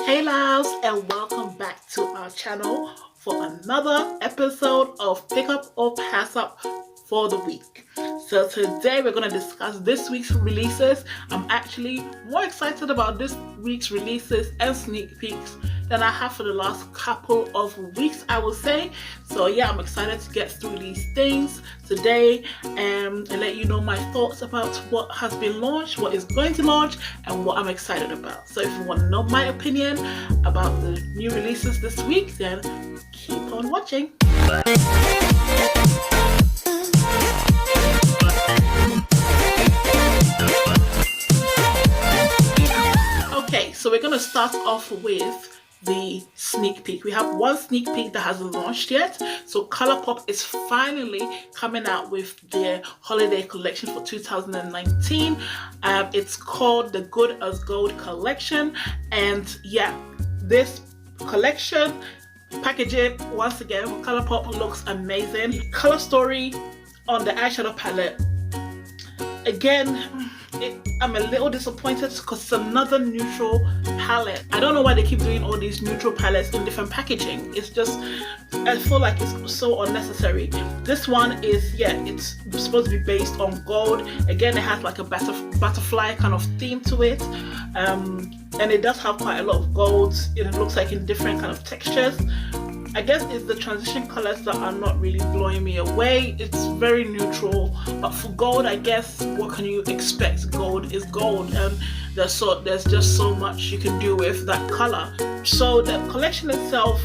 Hey loves, and welcome back to our channel for another episode of Pick Up or Pass Up for the week. So today we're going to discuss this week's releases. I'm actually more excited about this week's releases and sneak peeks than I have for the last couple of weeks, I will say. So yeah, I'm excited to get through these things today and let you know my thoughts about what has been launched, what is going to launch, and what I'm excited about. So if you want to know my opinion about the new releases this week, then keep on watching. Okay, so we're going to start off with the sneak peek. We have one sneak peek that hasn't launched yet. So Colourpop is finally coming out with their holiday collection for 2019. It's called the Good as Gold collection, and yeah, this collection packaging once again with Colourpop looks amazing. Color story on the eyeshadow palette, again, I'm a little disappointed because it's another neutral palette. I don't know why they keep doing all these neutral palettes in different packaging. It's just, I feel like it's so unnecessary. This one is, yeah, it's supposed to be based on gold. Again, it has like a butterfly kind of theme to it. And it does have quite a lot of golds. It looks like in different kind of textures. I guess it's the transition colors that are not really blowing me away. It's very neutral, but for gold, I guess, what can you expect? Gold is gold, and there's just so much you can do with that color. So the collection itself,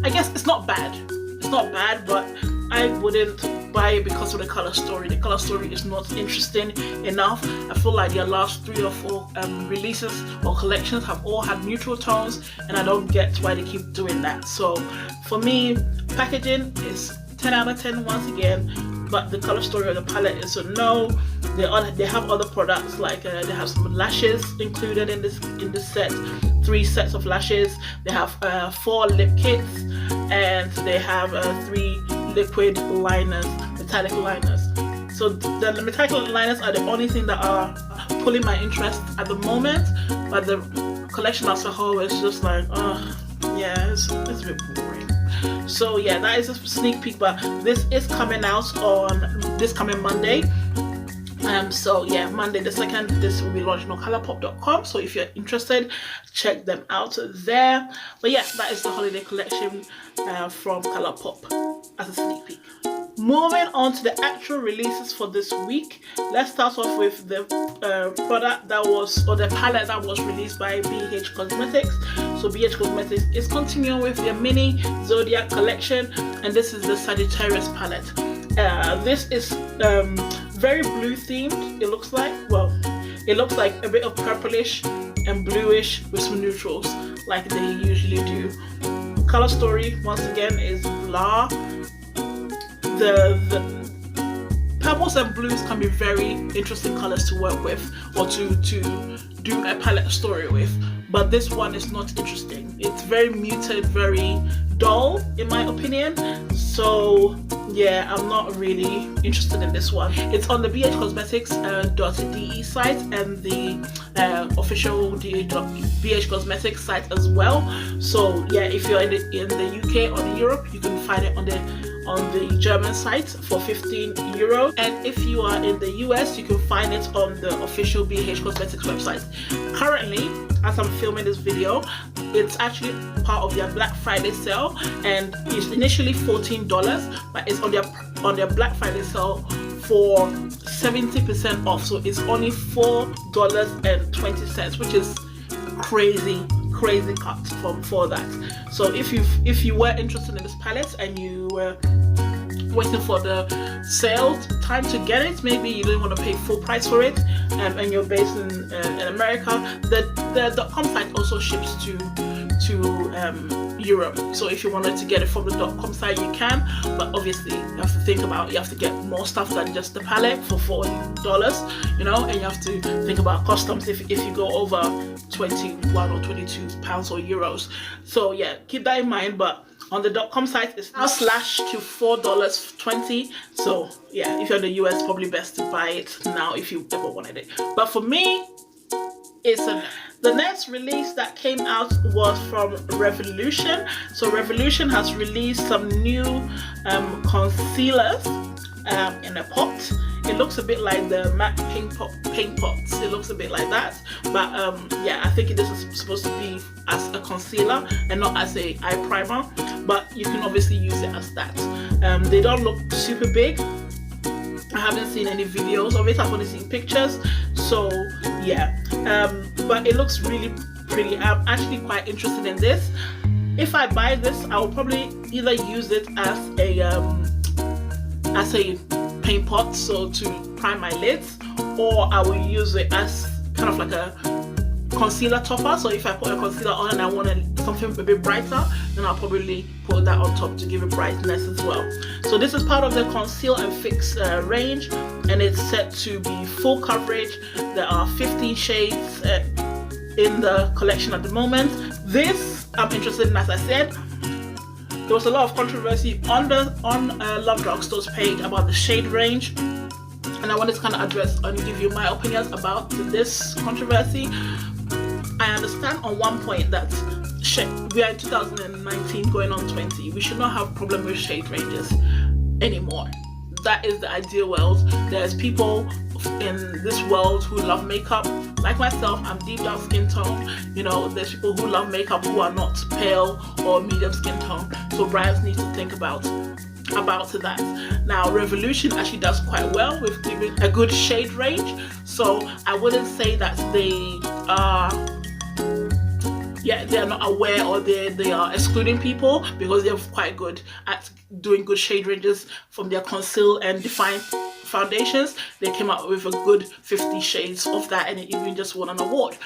I guess it's not bad. It's not bad, but I wouldn't buy it because of the color story. The color story is not interesting enough. I feel like their last 3 or 4 releases or collections have all had neutral tones, and I don't get why they keep doing that. So for me, packaging is 10 out of 10 once again, but the color story of the palette is a no. They have other products, like they have some lashes included in this set, 3 sets of lashes. They have 4 lip kits, and they have 3 liquid liners, metallic liners. So the metallic liners are the only thing that are pulling my interest at the moment, but the collection as a whole is just like, yeah, it's a bit boring. So yeah, that is a sneak peek, but this is coming out on this coming Monday. So yeah, Monday the 2nd, this will be launched on Colourpop.com. So if you're interested, check them out there. But yeah, that is the holiday collection from Colourpop as a sneak peek. Moving on to the actual releases for this week, let's start off with the product that was, or the palette that was released by BH Cosmetics. So BH Cosmetics is continuing with their mini Zodiac collection, and this is the Sagittarius palette. This is very blue themed. It looks like, well, it looks like a bit of purplish and bluish with some neutrals like they usually do. Color story once again is blah. The purples and blues can be very interesting colors to work with or to do a palette story with, but this one is not interesting. It's very muted, very dull in my opinion. So yeah, I'm not really interested in this one. It's on the bhcosmetics.de site and the official BH Cosmetics site as well. So yeah, if you're in the UK or Europe, you can find it on the German site for €15, and if you are in the US, you can find it on the official BH Cosmetics website. Currently, as I'm filming this video, it's actually part of their Black Friday sale, and it's initially $14, but it's on their Black Friday sale for 70% off. So it's only $4.20, which is crazy cut for that. So if you were interested in this palette and you were waiting for the sale time to get it, maybe you didn't want to pay full price for it, and you're based in America, the .com site also ships to Europe. So if you wanted to get it from the .com site, you can, but obviously you have to think about, you have to get more stuff than just the palette for $40, you know, and you have to think about customs if you go over 21 or 22 pounds or euros. So yeah, keep that in mind. But on the .com site, it's now slashed to $4.20. So yeah, if you're in the US, probably best to buy it now if you ever wanted it. But for me, it's a The next release that came out was from Revolution. So Revolution has released some new concealers in a pot. It looks a bit like the matte paint pots. It looks a bit like that, but yeah, I think this is supposed to be as a concealer and not as a eye primer, but you can obviously use it as that. They don't look super big. I haven't seen any videos of it. I've only seen pictures, so yeah, but it looks really pretty. I'm actually quite interested in this. If I buy this, I will probably either use it as a paint pot, so to prime my lids, or I will use it as kind of like a concealer topper. So if I put a concealer on and I want something a bit brighter, then I'll probably put that on top to give it brightness as well. So this is part of the Conceal and Fix range, and it's set to be full coverage. There are 15 shades in the collection at the moment. This I'm interested in, as I said. There was a lot of controversy on Lvedrugstore's page about the shade range, and I wanted to kind of address and give you my opinions about this controversy. I understand on one point that we are in 2019 going on 20. We should not have problem with shade ranges anymore. That is the ideal world. There's people in this world who love makeup. Like myself, I'm deep dark skin tone. You know, there's people who love makeup who are not pale or medium skin tone. So brands need to think about that. Now, Revolution actually does quite well with giving a good shade range. So I wouldn't say that they are not aware or they are excluding people, because they're quite good at doing good shade ranges from their Conceal and Define foundations. They came out with a good 50 shades of that, and it even just won an award.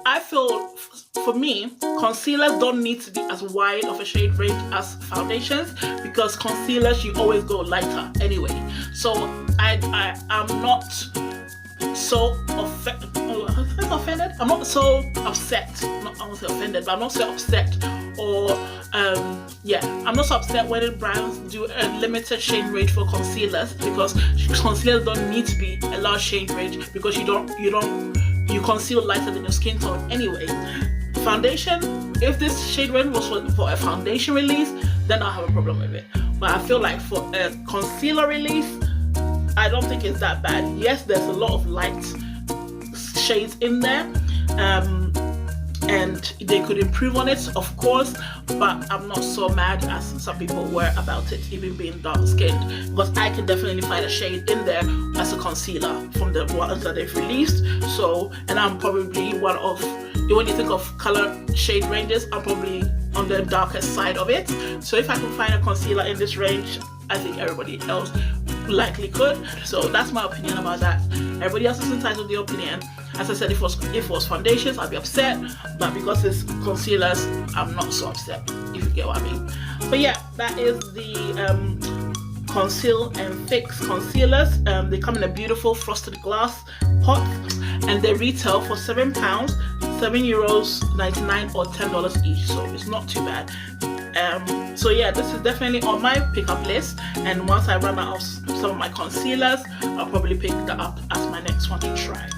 I feel, for me, concealers don't need to be as wide of a shade range as foundations, because concealers, you always go lighter anyway. So I'm not so offended. I'm not so upset. I won't say offended, but I'm not so upset, or I'm not so upset when brands do a limited shade range for concealers, because concealers don't need to be a large shade range, because you conceal lighter than your skin tone anyway. Foundation, if this shade range was for a foundation release, then I'll have a problem with it. But I feel like for a concealer release, I don't think it's that bad. Yes, there's a lot of light shades in there, and they could improve on it, of course, but I'm not so mad as some people were about it, even being dark skinned, because I can definitely find a shade in there as a concealer from the ones that they've released. So, and I'm probably one of, when you think of color shade ranges, I'm probably on the darker side of it. So if I can find a concealer in this range, I think everybody else likely could. So that's my opinion about that. Everybody else is entitled to their opinion. As I said, if it was foundations, I'd be upset, but because it's concealers, I'm not so upset, if you get what I mean. But yeah, that is the Conceal and Fix concealers. They come in a beautiful frosted glass pot, and they retail for £7, €7.99 or $10 each, so it's not too bad. So yeah, this is definitely on my pickup list, and once I run out of some of my concealers, I'll probably pick that up as my next one to try.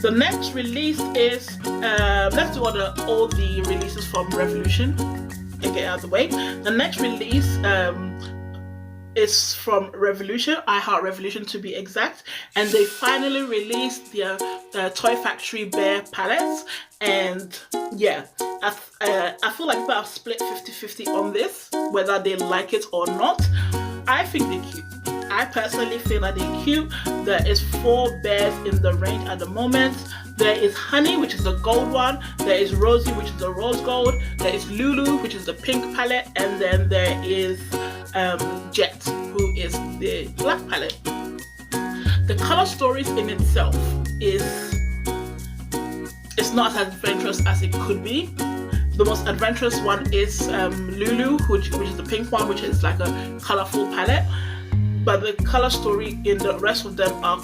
The next release is, let's do all the releases from Revolution and get out of the way. The next release is from Revolution, I Heart Revolution to be exact, and they finally released their Toy Factory Bear palettes. And yeah, I feel like people have split 50-50 on this, whether they like it or not. I think they're cute. I personally feel that they're cute. There is 4 bears in the range at the moment. There is Honey, which is the gold one. There is Rosie, which is the rose gold. There is Lulu, which is the pink palette. And then there is Jet, who is the black palette. The color stories in itself it's not as adventurous as it could be. The most adventurous one is Lulu, which is the pink one, which is like a colorful palette. But the color story in the rest of them are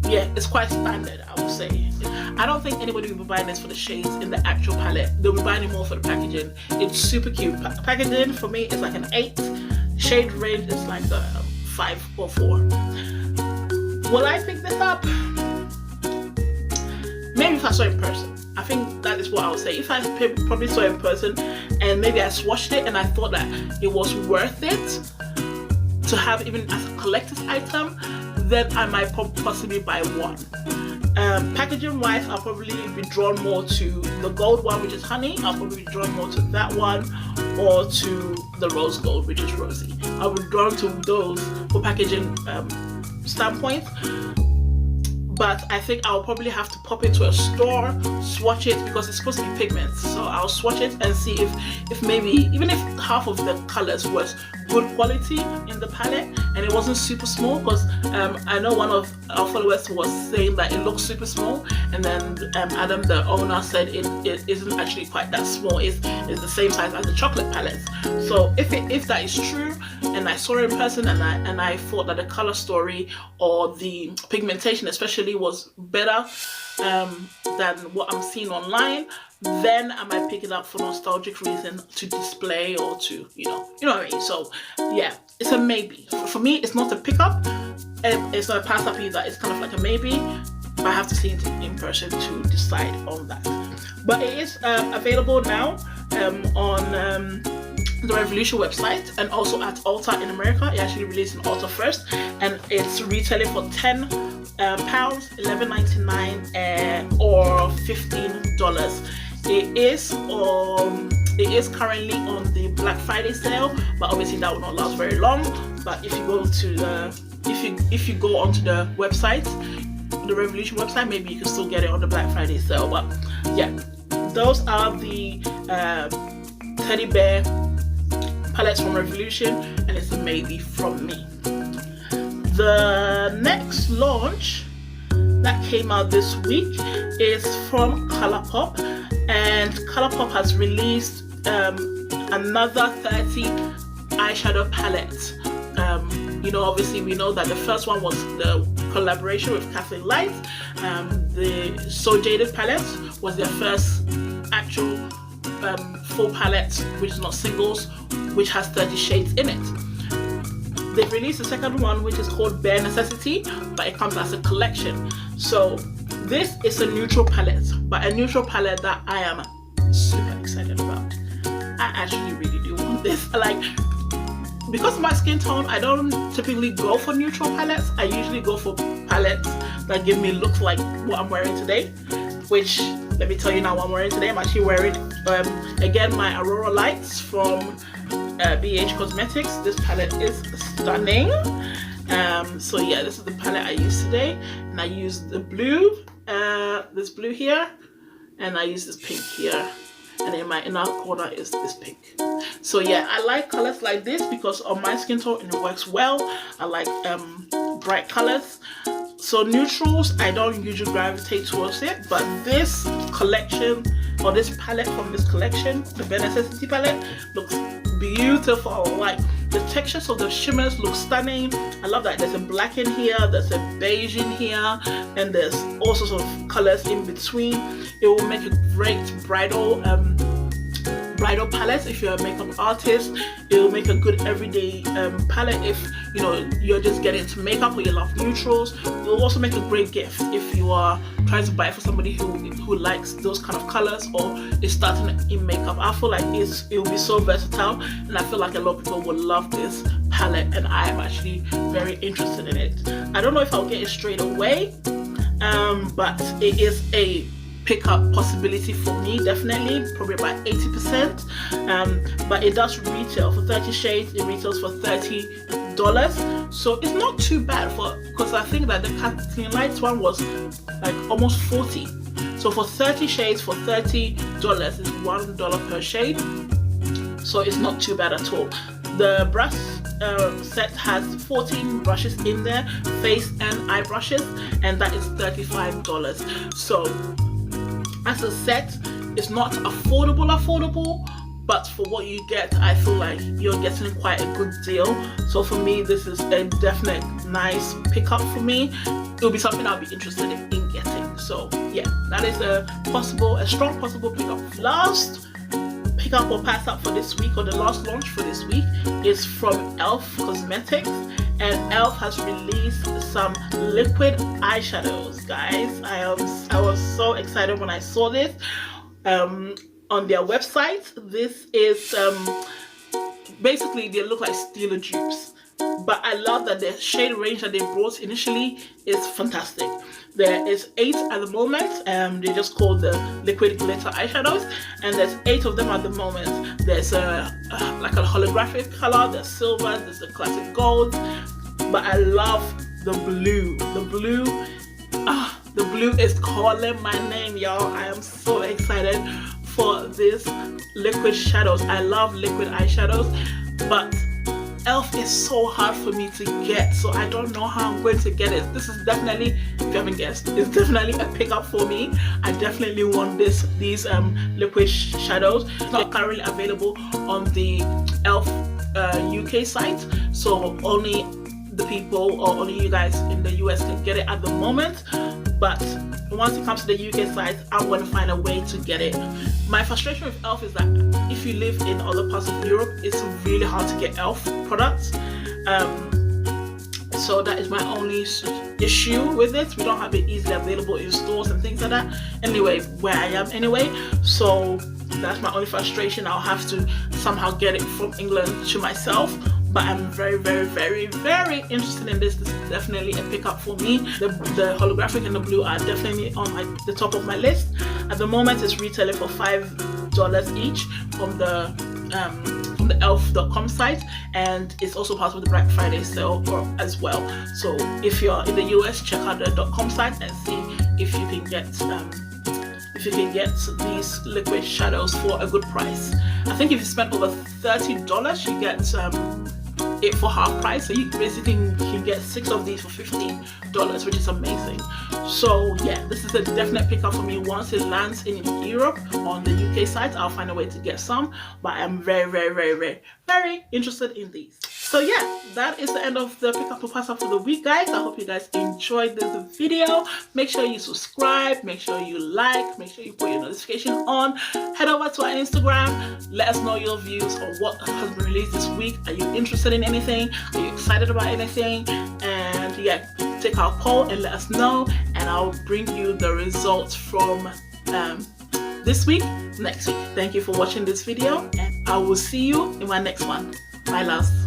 it's quite standard, I would say. I don't think anybody will be buying this for the shades in the actual palette. They'll be buying it more for the packaging. It's super cute. Packaging for me is like an 8. Shade range is like a 5 or 4. Will I pick this up? maybe if I saw it in person. I think that is what I would say. If I probably saw it in person and maybe I swatched it and I thought that it was worth it to have even as a collector's item, then I might possibly buy one. Packaging wise, I'll probably be drawn more to the gold one, which is honey. I'll probably be drawn more to that one, or to the rose gold, which is rosy. I'll be drawn to those for packaging standpoint. But I think I'll probably have to pop into a store, swatch it, because it's supposed to be pigments. So I'll swatch it and see if maybe, even if half of the colors was good quality in the palette and it wasn't super small, because I know one of our followers was saying that it looks super small, and then Adam, the owner, said it isn't actually quite that small. It's the same size as the chocolate palettes. So if that is true, and I saw it in person and I thought that the color story or the pigmentation especially was better than what I'm seeing online, then I might pick it up for nostalgic reason, to display or to, you know what I mean. So yeah, it's a maybe. For me, it's not a pickup, it's not a pass up either. It's kind of like a maybe, but I have to see it in person to decide on that. But it is available now on the Revolution website, and also at Ulta in America. It actually released in Ulta first, and it's retailing for £10, $11.99 or $15. It is currently on the Black Friday sale, but obviously that will not last very long. But if you go to the if you go onto the website, the Revolution website, maybe you can still get it on the Black Friday sale. But yeah, those are the teddy bear palettes from Revolution, and it's a maybe from me. The next launch that came out this week is from Colourpop, and Colourpop has released another 30 eyeshadow palettes. Obviously we know that the first one was the collaboration with Kathleen Light. The So Jaded palette was their first actual full palette, which is not singles, which has 30 shades in it. They've released the second one, which is called Bare Necessity, but it comes as a collection. So this is a neutral palette, but a neutral palette that I am super excited about. I actually really do want this. Because of my skin tone, I don't typically go for neutral palettes. I usually go for palettes that give me looks like what I'm wearing today, which, let me tell you now what I'm wearing today. I'm actually wearing, again, my Aurora Lights from BH Cosmetics. This palette is stunning. So yeah, this is the palette I used today, and I used the blue, this blue here, and I used this pink here, and in my inner corner is this pink. So yeah, I like colors like this because on my skin tone it works well. I like bright colors. So neutrals, I don't usually gravitate towards it, but this collection, or this palette from this collection, the Bare Necessity palette, looks beautiful. Like, the textures of the shimmers look stunning. I love that there's a black in here, there's a beige in here, and there's all sorts of colors in between. It will make a great bridal palette if you're a makeup artist. It will make a good everyday palette if you're just getting into makeup or you love neutrals. It will also make a great gift if you are trying to buy it for somebody who likes those kind of colors or is starting in makeup. I feel like it will be so versatile, and I feel like a lot of people will love this palette, and I am actually very interested in it. I don't know if I'll get it straight away, but it is a pickup possibility for me, definitely, probably about 80%. But it does retail for 30 shades. It retails for $30, so it's not too bad because I think that the Kathleen Lights one was like almost 40. So for 30 shades for $30 is $1 per shade, so it's not too bad at all. The brush set has 14 brushes in there, face and eye brushes, and that is $35. So as a set, it's not affordable, but for what you get, I feel like you're getting quite a good deal. So for me, this is a definite nice pickup for me. It'll be something I'll be interested in getting. So yeah, that is a strong possible pickup. Last pickup or pass up for this week, or the last launch for this week, is from L.V.E Cosmetics, and L.V.E has released some liquid eyeshadows, guys. I was so excited when I saw this on their website. This is basically, they look like Steeler dupes, but I love that the shade range that they brought initially is fantastic. There is 8 at the moment. They just called the liquid glitter eyeshadows, and there's 8 of them at the moment. There's like a holographic color, there's silver, there's the classic gold, but I love the blue. The blue is calling my name, y'all. I am so excited for this liquid shadows. I love liquid eyeshadows, but L.V.E is so hard for me to get, so I don't know how I'm going to get it. This is definitely, if you haven't guessed, it's definitely a pickup for me. I definitely want these liquid shadows. It's not currently available on the L.V.E UK site, so only the people or only you guys in the US can get it at the moment. But once it comes to the UK site, I'm going to find a way to get it. My frustration with L.V.E is that if you live in other parts of Europe, it's really hard to get L.V.E products. So that is my only issue with it. We don't have it easily available in stores and things like that. Anyway, where I am anyway. So that's my only frustration. I'll have to somehow get it from England to myself. But I'm very, very, very, very interested in this. This is definitely a pickup for me. The holographic and the blue are definitely on the top of my list. At the moment, it's retailing for $5 each from the L.V.E.com site, and it's also part of the Black Friday sale as well. So if you're in the US, check out the .com site and see if you can get these liquid shadows for a good price. I think if you spend over $30, you get it for half price, so you basically can get 6 of these for $15, which is amazing. So yeah, this is a definite pickup for me. Once it lands in Europe on the UK site, I'll find a way to get some, but I'm very, very, very, very, very interested in these. So yeah, that is the end of the pickup to pass up for the week, guys. I hope you guys enjoyed this video. Make sure you subscribe, make sure you like, make sure you put your notification on. Head over to our Instagram. Let us know your views on what has been released this week. Are you interested in anything? Are you excited about anything? And yeah, take our poll and let us know, and I'll bring you the results from this week next week. Thank you for watching this video, and I will see you in my next one. Bye, loves.